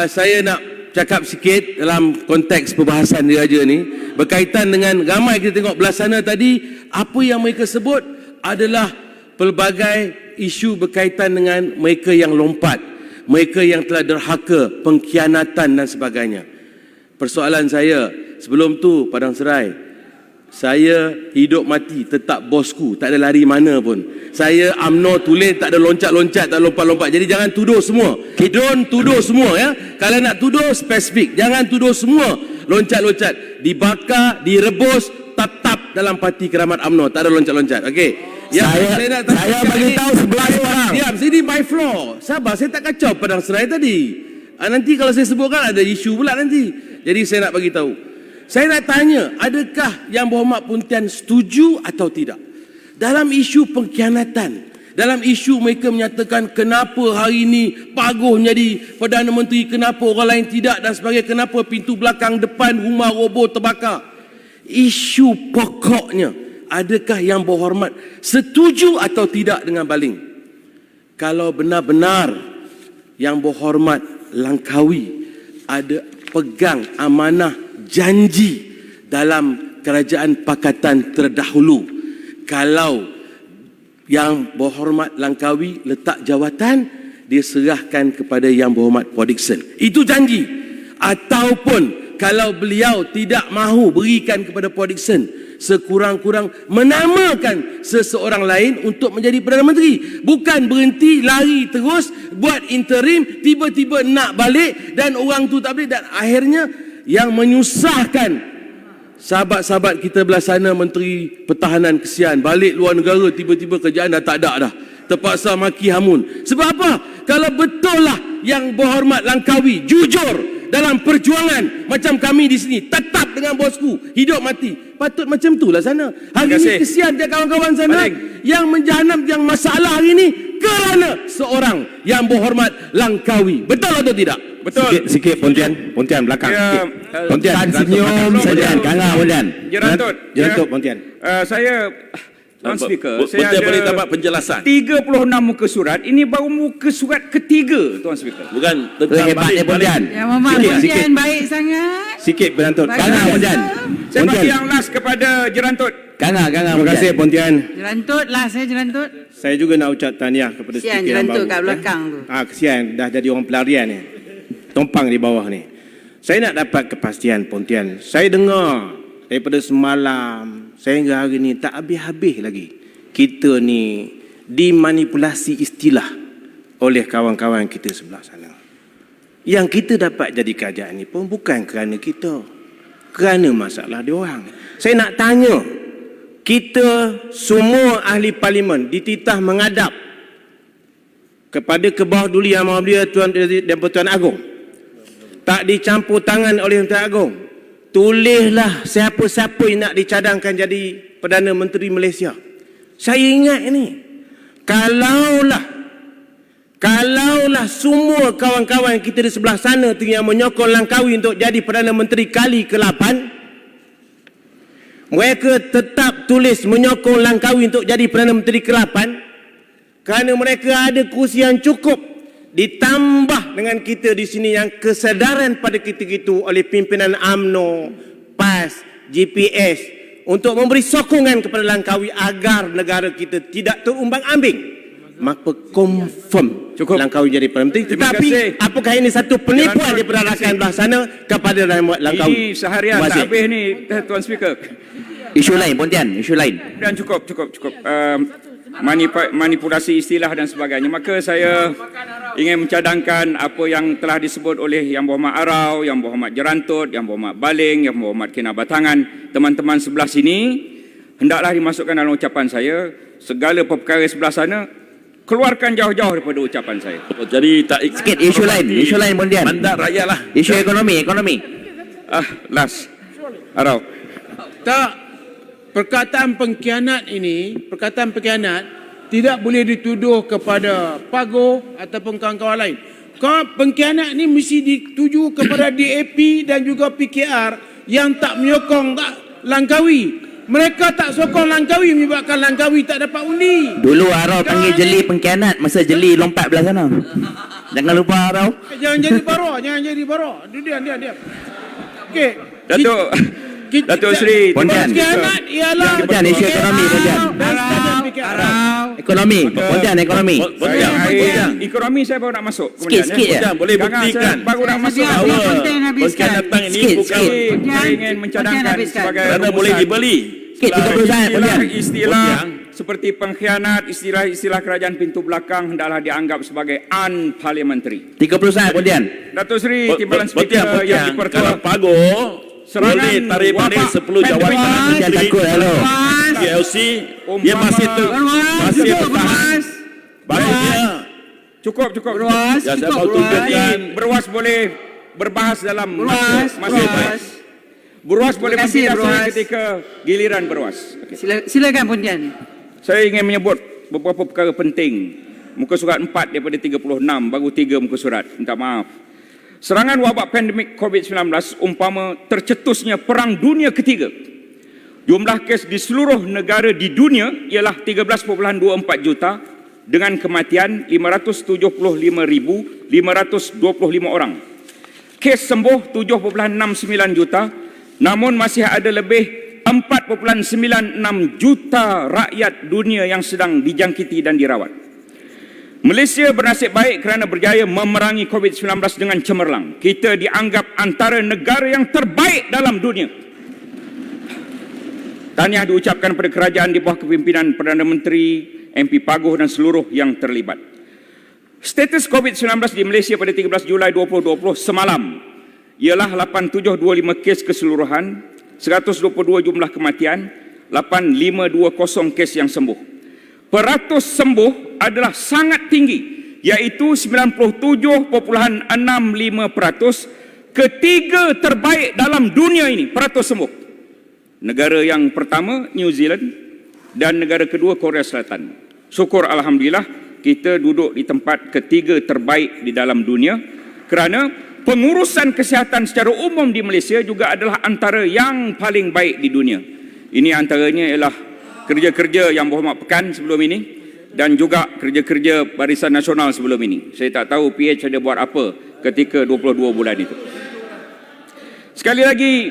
saya nak cakap sikit dalam konteks perbahasan diraja ni berkaitan dengan ramai kita tengok belah sana tadi. Apa yang mereka sebut adalah pelbagai isu berkaitan dengan mereka yang lompat, mereka yang telah derhaka, pengkhianatan dan sebagainya. Persoalan saya sebelum tu Padang Serai, Saya hidup mati tetap bosku, tak ada lari mana pun. Saya UMNO tulis, tak ada loncat-loncat, tak ada lompat-lompat. Jadi jangan tuduh semua. Don't tuduh semua ya. Kalau nak tuduh spesifik, jangan tuduh semua loncat-loncat. Dibakar, direbus, tetap dalam parti keramat UMNO, tak ada loncat-loncat. Okey. Saya bagi tahu 11 orang. Diam, sini my floor. Sabar, saya tak kacau Padang Serai tadi. Nanti kalau saya sebutkan ada isu pula nanti. Jadi saya nak bagi tahu. Saya nak tanya, adakah Yang Berhormat Pontian setuju atau tidak? Dalam isu pengkhianatan, dalam isu mereka menyatakan kenapa hari ini Paguh menjadi Perdana Menteri, kenapa orang lain tidak dan sebagainya, kenapa pintu belakang depan rumah roboh terbakar. Isu pokoknya, adakah Yang Berhormat setuju atau tidak dengan baling? Kalau benar-benar Yang Berhormat Langkawi ada pegang amanah janji dalam kerajaan pakatan terdahulu, kalau Yang Berhormat Langkawi letak jawatan, dia serahkan kepada Yang Berhormat Paul Dickson. Itu janji. Ataupun kalau beliau tidak mahu berikan kepada Paul Dickson, sekurang-kurang menamakan seseorang lain untuk menjadi Perdana Menteri. Bukan berhenti lari terus, buat interim, tiba-tiba nak balik dan orang tu tak boleh, dan akhirnya yang menyusahkan sahabat-sahabat kita belah sana, Menteri Pertahanan kesian, balik luar negara tiba-tiba kerjaan dah tak ada dah, terpaksa maki hamun. Sebab apa? Kalau betul lah Yang Berhormat Langkawi jujur dalam perjuangan macam kami di sini, tetap dengan bosku, hidup mati, patut macam itulah sana. Hari ini kesian dia kawan-kawan sana yang menjahanam, yang masalah hari ini kerana seorang Yang Berhormat Langkawi. Betul atau tidak? Betul. Sikit Pontian belakang. Ya, Pontian senyum saja, kangar Pontian. Jerantut Pontian. Saya Tuan Speaker, saya Pontian boleh ada dapat penjelasan. 36 muka surat. Ini baru muka surat ketiga, Tuan Speaker. Bukan tentang Hebatnya Pontian. Yang Berhormat Pontian baik sangat. Sikit Berantut. Kangar Pontian. Saya bagi yang last kepada Jerantut. Kangar Terima kasih Pontian. Jerantut lah, saya jerantut. Saya juga nak ucap tahniah kepada Kesian speaker yang jerantut baru. kat belakang tu. Kesian dah jadi orang pelarian ni. Tumpang di bawah ni. Saya nak dapat kepastian Pontian. Saya dengar daripada semalam sehingga hari ni tak habis-habis lagi kita ni dimanipulasi istilah oleh kawan-kawan kita sebelah sana. Yang kita dapat jadi kerajaan ni pun bukan kerana kita, kerana masalah dia orang. Saya nak tanya, kita semua ahli parlimen dititah menghadap kepada Kebawah Duli Yang Maha Mulia Tuan dan Pertuan Agong, tak dicampur tangan oleh Tuan Agong. Tulislah siapa-siapa yang nak dicadangkan jadi Perdana Menteri Malaysia. Saya ingat ini, kalaulah semua kawan-kawan kita di sebelah sana tu yang menyokong Langkawi untuk jadi Perdana Menteri kali ke-8, mereka tetap tulis menyokong Langkawi untuk jadi Perdana Menteri ke-8 kerana mereka ada kursi yang cukup, ditambah dengan kita di sini yang kesedaran pada ketika itu oleh pimpinan UMNO, PAS, GPS untuk memberi sokongan kepada Langkawi agar negara kita tidak terumbang-ambing, maka confirm Langkawi jadi Perdana Menteri. Tetapi apakah ini satu penipuan daripada rakan belah sana kepada Langkawi? Ini seharian tak habis ni, Tuan Speaker. Isu lain Pontian, isu lain. Dan cukup. Manipulasi istilah dan sebagainya. Maka saya ingin mencadangkan apa yang telah disebut oleh Yang Berhormat Arau, Yang Berhormat Jerantut, Yang Berhormat Baling, Yang Berhormat Kinabatangan, teman-teman sebelah sini, hendaklah dimasukkan dalam ucapan saya. Segala perkara sebelah sana keluarkan jauh-jauh daripada ucapan saya. Jadi tak Sikit isu lain Pontian. Mandat rakyat lah. Isu ekonomi. Last. Arau. Tak. Perkataan pengkhianat tidak boleh dituduh kepada Paguh ataupun kawan-kawan lain. Pengkhianat ni mesti dituju kepada DAP dan juga PKR yang tak menyokong Langkawi. Mereka tak sokong Langkawi menyebabkan Langkawi tak dapat undi. Dulu Arau panggil jeli pengkhianat masa jeli lompat belah sana. Jangan lupa Arau. Jangan jadi barok. Diam. Okey. Datuk Seri Pengkhianat ialah Pontian, isu ekonomi Pontian. Arau. ekonomi. Pontian ekonomi. Ekonomi saya baru nak masuk. Sikit je. Pontian boleh Jangan, buktikan. saya baru nak masuk. Bahawa Pontian datang ini Sikit, bukan Saya ingin mencadangkan sebagai kerana boleh dibeli. Sikit 30 saat Pontian. istilah seperti pengkhianat, istilah-istilah kerajaan pintu belakang hendaklah dianggap sebagai unparliamentary. 30 saat Pontian. Datuk Seri Timbalan Pontian, Speaker yang kalau dipertua Pagoh Serangan boleh tarik balik wabak 10 jawatan Jangan menteri takut, hello. GLC, dia masih bertahan. Baiknya. cukup. Ya, saya mahu tunjukkan. Berwas boleh berbahas dalam Berwas. Berwas boleh Terima kasih, berbicara Berwas. ketika giliran berwas. Silakan Pontian. Saya ingin menyebut beberapa perkara penting. Muka surat 4 daripada 36, baru 3 muka surat. Minta maaf. Serangan wabak pandemik COVID-19 umpama tercetusnya Perang Dunia Ketiga. Jumlah kes di seluruh negara di dunia ialah 13.24 juta dengan kematian 575,525 orang. Kes sembuh 7.69 juta, namun masih ada lebih 4.96 juta rakyat dunia yang sedang dijangkiti dan dirawat. Malaysia bernasib baik kerana berjaya memerangi COVID-19 dengan cemerlang. Kita dianggap antara negara yang terbaik dalam dunia. Tahniah diucapkan kepada kerajaan di bawah kepimpinan Perdana Menteri, MP Pagoh dan seluruh yang terlibat. Status COVID-19 di Malaysia pada 13 Julai 2020 semalam ialah 8725 kes keseluruhan, 122 jumlah kematian, 8520 kes yang sembuh. Peratus sembuh adalah sangat tinggi, iaitu 97.65%, ketiga terbaik dalam dunia ini peratus sembuh. Negara yang pertama New Zealand dan negara kedua Korea Selatan. Syukur Alhamdulillah kita duduk di tempat ketiga terbaik di dalam dunia kerana pengurusan kesihatan secara umum di Malaysia juga adalah antara yang paling baik di dunia. Ini antaranya ialah kerja-kerja yang berhormat pekan sebelum ini dan juga kerja-kerja Barisan Nasional sebelum ini. Saya tak tahu PH ada buat apa ketika 22 bulan itu. Sekali lagi,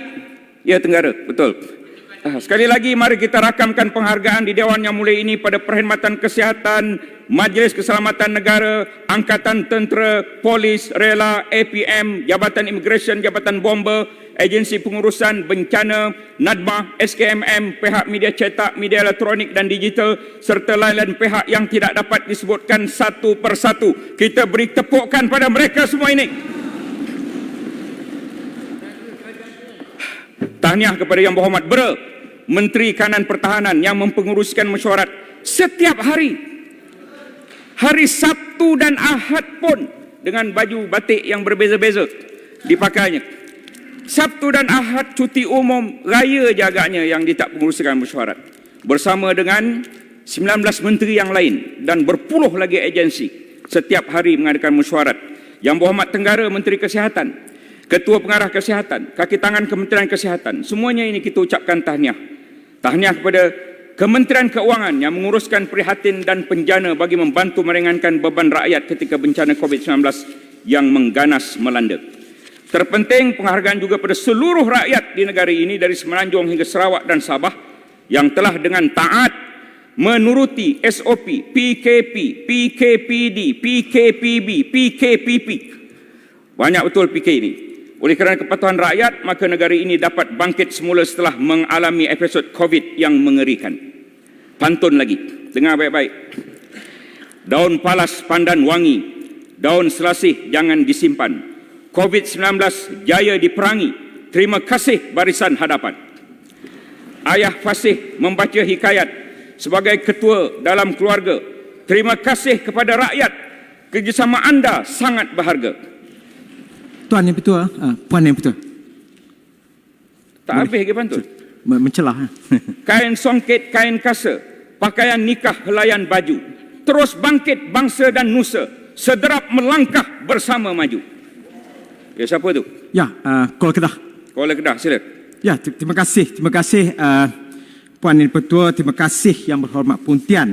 ya Tenggara, betul. Sekali lagi mari kita rakamkan penghargaan di Dewan Yang Mulia ini pada Perkhidmatan Kesihatan, Majlis Keselamatan Negara, Angkatan Tentera, Polis, Rela, APM, Jabatan Imigresen, Jabatan Bomba, Agensi Pengurusan Bencana, NADMA, SKMM, pihak media cetak, media elektronik dan digital serta lain-lain pihak yang tidak dapat disebutkan satu persatu. Kita beri tepukan pada mereka semua ini. Tahniah kepada Yang Berhormat Menteri Kanan Pertahanan yang mempenguruskan mesyuarat setiap hari. Hari Sabtu dan Ahad pun dengan baju batik yang berbeza-beza dipakainya. Sabtu dan Ahad cuti umum raya je agaknya yang dia tak penguruskan mesyuarat. Bersama dengan 19 menteri yang lain dan berpuluh lagi agensi setiap hari mengadakan mesyuarat. Yang Berhormat Tenggara Menteri Kesihatan, Ketua Pengarah Kesihatan, kaki tangan Kementerian Kesihatan, semuanya ini kita ucapkan tahniah. Tahniah kepada Kementerian Keuangan yang menguruskan prihatin dan penjana bagi membantu meringankan beban rakyat ketika bencana COVID-19 yang mengganas melanda. Terpenting penghargaan juga pada seluruh rakyat di negara ini dari Semenanjung hingga Sarawak dan Sabah yang telah dengan taat menuruti SOP, PKP, PKPD, PKPB, PKPP. Banyak betul PK ini. Oleh kerana kepatuhan rakyat, maka negara ini dapat bangkit semula setelah mengalami episod COVID yang mengerikan. Pantun lagi, dengar baik-baik. Daun palas pandan wangi, daun selasih jangan disimpan. COVID-19 jaya diperangi. Terima kasih barisan hadapan. Ayah Fasih membaca hikayat sebagai ketua dalam keluarga. Terima kasih kepada rakyat. Kerjasama anda sangat berharga. Tuan Yang Ketua, Puan Yang Ketua. Tak habis lagi pantun. Mencelah. Kain songket, kain kasa, pakaian nikah, helaian baju. Terus bangkit bangsa dan nusa. Sederap melangkah bersama maju. Ya, siapa tu? Ya, Kuala Kedah. Kuala Kedah, sila. Ya, terima kasih. Terima kasih Puan Yang Ketua. Terima kasih Yang Berhormat Pontian.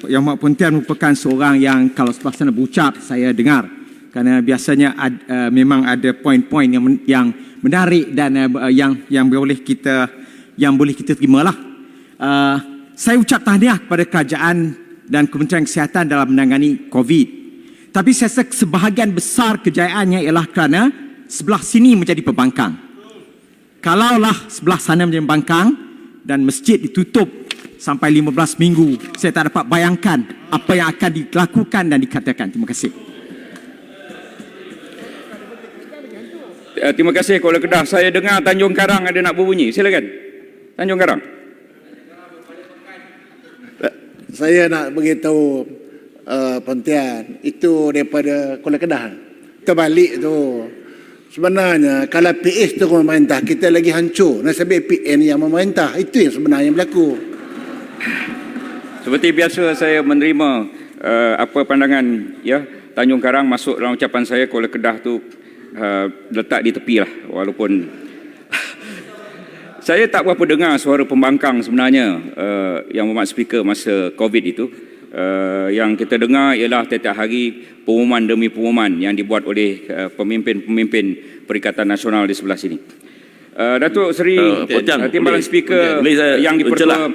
Yang Berhormat Pontian merupakan seorang yang kalau sebelah sana berucap, saya dengar. Kerana biasanya memang ada poin-poin yang menarik dan yang boleh kita terimalah. Saya ucap tahniah kepada kerajaan dan Kementerian Kesihatan dalam menangani COVID. Tapi saya rasa sebahagian besar kejayaannya ialah kerana sebelah sini menjadi pembangkang. Kalaulah sebelah sana menjadi pembangkang dan masjid ditutup sampai 15 minggu, saya tak dapat bayangkan apa yang akan dilakukan dan dikatakan. Terima kasih. Terima kasih Kuala Kedah. Saya dengar Tanjung Karang ada nak berbunyi. Silakan. Tanjung Karang. Saya nak beritahu Pontian, itu daripada Kuala Kedah. Terbalik tu. Sebenarnya kalau PS tu memerintah, kita lagi hancur. Nasib PN yang memerintah. Itu yang sebenarnya berlaku. Seperti biasa saya menerima apa pandangan ya Tanjung Karang masuk dalam ucapan saya. Kuala Kedah tu letak di tepi lah, walaupun saya tak berapa dengar suara pembangkang sebenarnya yang Mohd Speaker masa COVID itu. Yang kita dengar ialah setiap hari pengumuman demi pengumuman yang dibuat oleh pemimpin-pemimpin Perikatan Nasional di sebelah sini. Datuk Seri Timbalan Speaker yang dipertua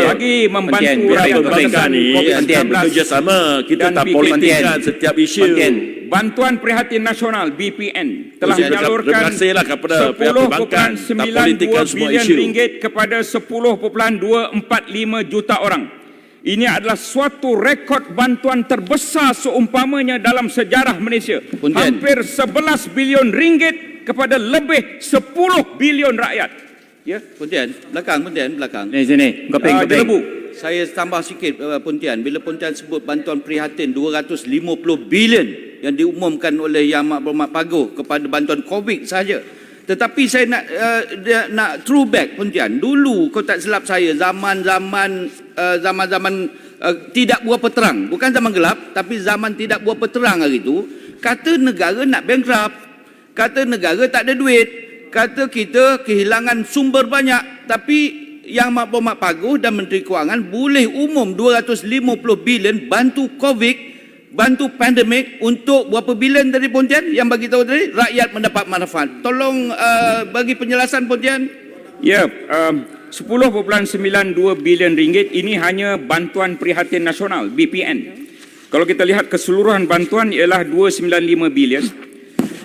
bagi membantu rakyat pembangkang ni bekerjasama, kita tak politikkan setiap isu. Bantuan Prihatin Nasional BPN telah menyalurkan kepada pihak pembangkang, tak politikkan semua bilion isu. ringgit kepada 10.245 juta orang. Ini adalah suatu rekod bantuan terbesar seumpamanya dalam sejarah Malaysia. Hampir 11 bilion ringgit kepada lebih 10 bilion rakyat. Ya. Pontian, belakang. Sini. Gepeng. Saya tambah sikit Pontian. Bila Pontian sebut bantuan prihatin 250 bilion yang diumumkan oleh Yang Berhormat Paguh kepada bantuan COVID saja. Tetapi saya nak throwback Pontian. Dulu kau tak silap saya zaman tidak berapa terang. Bukan zaman gelap, tapi zaman tidak berapa terang hari itu. Kata negara nak bankrupt. Kata negara tak ada duit. Kata kita kehilangan sumber banyak. Tapi Yang Berhormat Paguh dan Menteri Kewangan boleh umum 250 bilion bantu COVID, bantu pandemik untuk berapa bilion tadi Pontian yang bagi tahu tadi rakyat mendapat manfaat. Tolong bagi penjelasan Pontian. Ya, 10.92 bilion ringgit ini hanya bantuan Prihatin Nasional BPN. Kalau kita lihat keseluruhan bantuan ialah 295 bilion.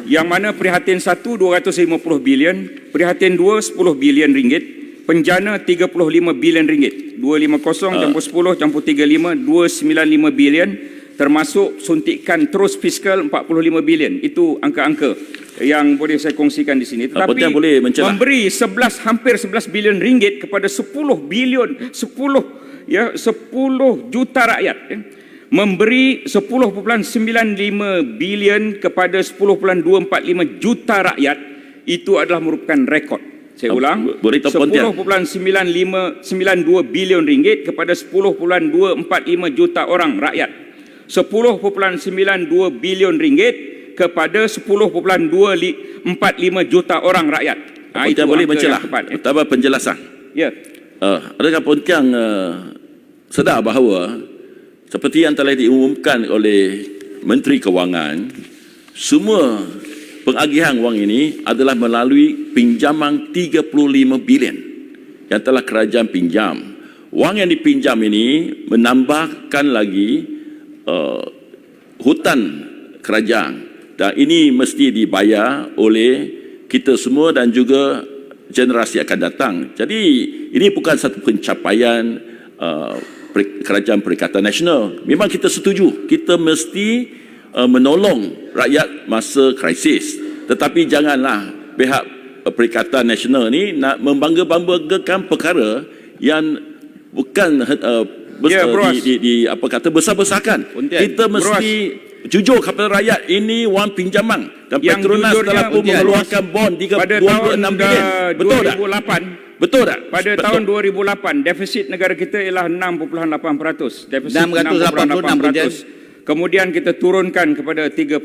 Yang mana Prihatin 1 250 bilion, Prihatin 2 10 bilion ringgit, Penjana 35 bilion ringgit. 250 campur 10 campur 35 295 bilion, termasuk suntikan terus fiskal 45 bilion. Itu angka-angka yang boleh saya kongsikan di sini. Tetapi boleh memberi hampir 11 bilion ringgit kepada 10 juta rakyat. Memberi 10.95 bilion kepada 10.245 juta rakyat, itu adalah merupakan rekod. Saya ulang, 10.992 bilion ringgit kepada 10.245 juta orang rakyat. 10.92 bilion ringgit kepada 10.245 juta orang rakyat. Itu boleh mencelah. Tambah penjelasan. Ya. Adakah Pontian sedar bahawa seperti yang telah diumumkan oleh Menteri Kewangan, semua pengagihan wang ini adalah melalui pinjaman 35 bilion yang telah kerajaan pinjam. Wang yang dipinjam ini menambahkan lagi hutan kerajaan, dan ini mesti dibayar oleh kita semua dan juga generasi akan datang. Jadi ini bukan satu pencapaian Kerajaan Perikatan Nasional. Memang kita setuju, kita mesti menolong rakyat masa krisis. Tetapi janganlah pihak Perikatan Nasional ni nak membangga-banggakan perkara yang bukan besar-besarkan. Kita mesti jujur kepada rakyat, ini wang pinjaman. Dan Petronas telah pun mengeluarkan bond 26 bilion. Betul tak? 2008. Betul tak? Pada tahun 2008, defisit negara kita ialah 6.8%. Defisit 686%. Kemudian kita turunkan kepada 3%.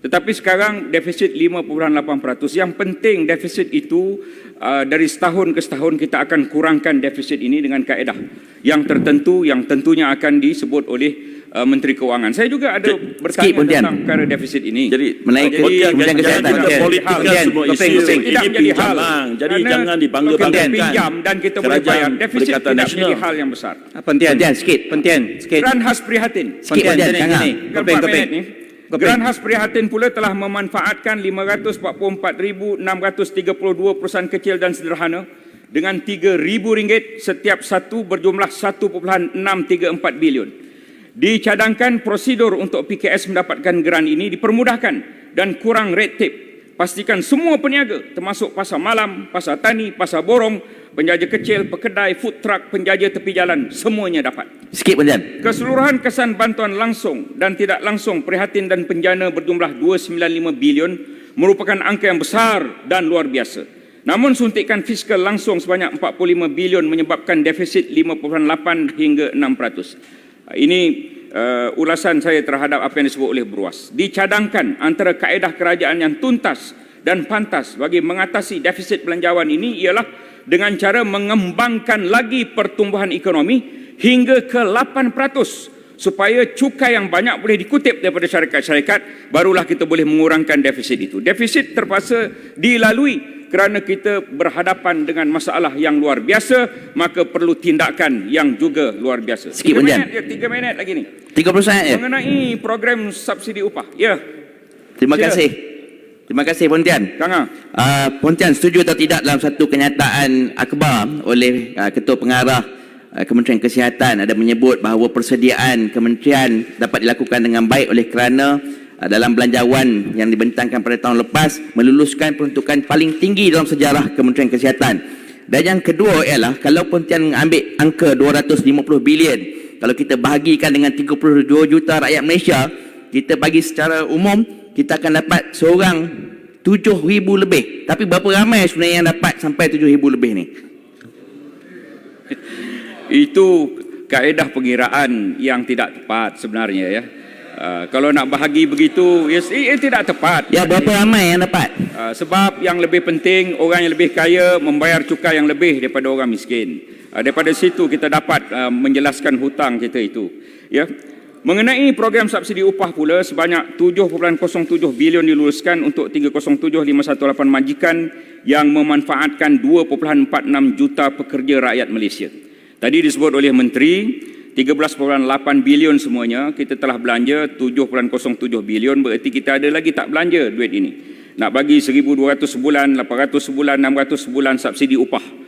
Tetapi sekarang defisit 5.8%. Yang penting defisit itu dari setahun ke setahun kita akan kurangkan defisit ini dengan kaedah yang tertentu, yang tentunya akan disebut oleh Menteri Kewangan. Saya juga ada bertanya tentang perkara defisit ini. Jadi Menaik Kementerian Kesihatan. kita politikkan semua isu tidak ini menjadi hal. pinjaman. Jadi Kerana jangan kita dibangga-banggakan. pinjam dan kita boleh Kerajaan bayar. Defisit Perikatan tidak Nasional. menjadi hal yang besar. Pontian, sikit. sikit. Geran khas prihatin. Sikit, Pontian, jangan. Tinggal 4 minit ni. Geran khas prihatin pula telah memanfaatkan 544,632 perusahaan kecil dan sederhana dengan RM3,000 setiap satu berjumlah 1.634 bilion. Dicadangkan prosedur untuk PKS mendapatkan geran ini dipermudahkan dan kurang red tape. Pastikan semua peniaga termasuk pasar malam, pasar tani, pasar borong, penjaja kecil, pekedai, food truck, penjaja tepi jalan, semuanya dapat. Sikit Pontian. Keseluruhan kesan bantuan langsung dan tidak langsung prihatin dan penjana berjumlah 295 bilion merupakan angka yang besar dan luar biasa. Namun suntikan fiskal langsung sebanyak 45 bilion menyebabkan defisit 5.8 hingga 6%. Ini ulasan saya terhadap apa yang disebut oleh Bruas. Dicadangkan antara kaedah kerajaan yang tuntas dan pantas bagi mengatasi defisit belanjawan ini ialah dengan cara mengembangkan lagi pertumbuhan ekonomi hingga ke 8% supaya cukai yang banyak boleh dikutip daripada syarikat-syarikat, barulah kita boleh mengurangkan defisit itu. Defisit terpaksa dilalui kerana kita berhadapan dengan masalah yang luar biasa, maka perlu tindakan yang juga luar biasa. Sikit, Pontian. 3 minit lagi ni. 30% je. Mengenai program subsidi upah. Ya. Terima Sila. kasih. Terima kasih Pontian. Kang. Pontian setuju atau tidak dalam satu kenyataan akhbar oleh Ketua Pengarah Kementerian Kesihatan ada menyebut bahawa persediaan kementerian dapat dilakukan dengan baik oleh kerana dalam belanjawan yang dibentangkan pada tahun lepas meluluskan peruntukan paling tinggi dalam sejarah Kementerian Kesihatan. Dan yang kedua ialah kalau Pontian ambil angka 250 bilion, kalau kita bahagikan dengan 32 juta rakyat Malaysia, kita bagi secara umum kita akan dapat seorang 7,000 lebih. Tapi berapa ramai sebenarnya yang dapat sampai 7,000 lebih ni? Itu kaedah pengiraan yang tidak tepat sebenarnya ya. Kalau nak bahagi begitu, tidak tepat. Ya, berapa ramai yang dapat? Sebab yang lebih penting, orang yang lebih kaya membayar cukai yang lebih daripada orang miskin. Daripada situ kita dapat menjelaskan hutang kita itu. Ya. Mengenai program subsidi upah pula, sebanyak 7.07 bilion diluluskan untuk 307,518 majikan yang memanfaatkan 2.46 juta pekerja rakyat Malaysia. Tadi disebut oleh Menteri, 13.8 bilion semuanya, kita telah belanja 7.07 bilion, berarti kita ada lagi tak belanja duit ini. Nak bagi 1,200 sebulan, 800 sebulan, 600 sebulan subsidi upah.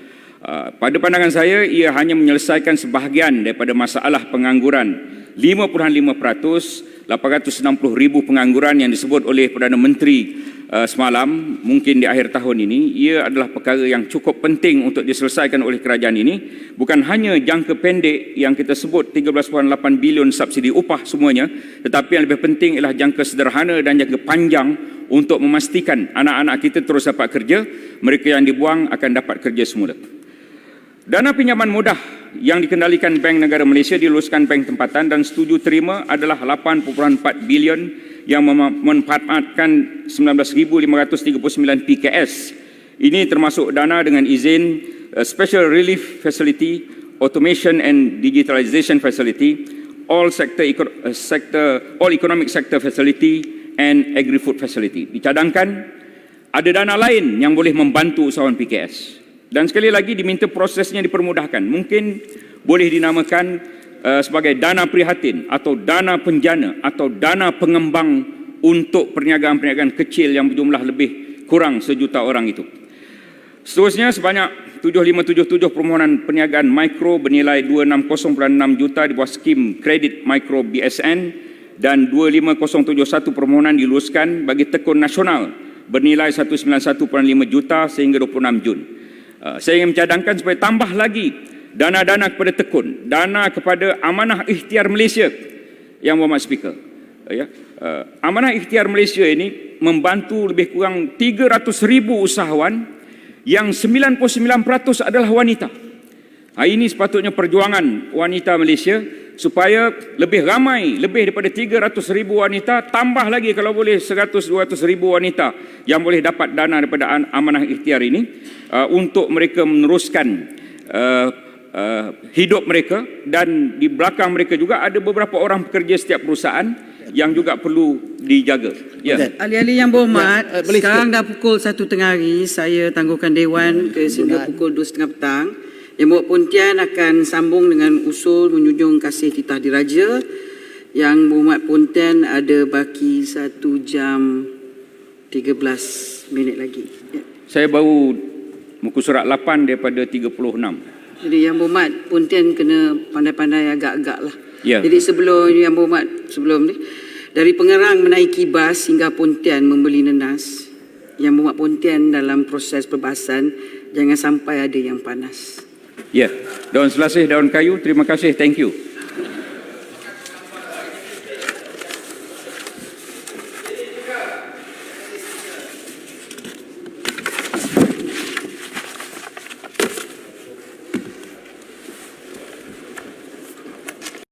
Pada pandangan saya, ia hanya menyelesaikan sebahagian daripada masalah pengangguran. 5.5%, 860,000 pengangguran yang disebut oleh Perdana Menteri semalam, mungkin di akhir tahun ini, ia adalah perkara yang cukup penting untuk diselesaikan oleh kerajaan ini. Bukan hanya jangka pendek yang kita sebut 13.8 bilion subsidi upah semuanya, tetapi yang lebih penting ialah jangka sederhana dan jangka panjang untuk memastikan anak-anak kita terus dapat kerja, mereka yang dibuang akan dapat kerja semula. Dana pinjaman mudah yang dikendalikan Bank Negara Malaysia diluluskan bank tempatan dan setuju terima adalah 8.4 bilion yang memanfaatkan 19,539 PKS. Ini termasuk dana dengan izin Special Relief Facility, Automation and Digitalization Facility, All Economic Sector Facility and Agri-Food Facility. Dicadangkan ada dana lain yang boleh membantu usahawan PKS. Dan sekali lagi diminta prosesnya dipermudahkan. Mungkin boleh dinamakan sebagai dana prihatin atau dana penjana atau dana pengembang untuk perniagaan-perniagaan kecil yang berjumlah lebih kurang 1 juta orang itu. Seterusnya sebanyak 7,577 permohonan perniagaan mikro bernilai 260.6 juta di bawah skim kredit mikro BSN dan 25071 permohonan diluluskan bagi tekun nasional bernilai 191.5 juta sehingga 26 Jun. Saya ingin mencadangkan supaya tambah lagi dana-dana kepada tekun, dana kepada Amanah Ikhtiar Malaysia yang Berhormat Speaker. Amanah Ikhtiar Malaysia ini membantu lebih kurang 300,000 usahawan yang 99% adalah wanita. Ini sepatutnya perjuangan wanita Malaysia supaya lebih ramai, lebih daripada 300,000 wanita, tambah lagi kalau boleh 100-200,000 wanita yang boleh dapat dana daripada Amanah Ikhtiar ini untuk mereka meneruskan hidup mereka, dan di belakang mereka juga ada beberapa orang pekerja setiap perusahaan yang juga perlu dijaga. Ya. Ahli-ahli yang berhormat, boleh sekarang dah pukul 1 tengah hari, saya tangguhkan Dewan sehingga pukul 2.30 petang. Yang Muat Pontian akan sambung dengan usul menjunjung kasih titah diraja. Yang Muhammad Pontian ada baki 1 jam 13 minit lagi. Ya. Saya baru muka surat 8 daripada 36. Jadi Yang Muhammad Pontian kena pandai-pandai agak-agak lah. Ya. Jadi sebelum Yang Muhammad sebelum ni, dari Pengerang menaiki bas hingga Pontian membeli nenas. Yang Muhammad Pontian dalam proses perbahasan, jangan sampai ada yang panas. Ya, daun selasih, daun kayu. Terima kasih. Thank you.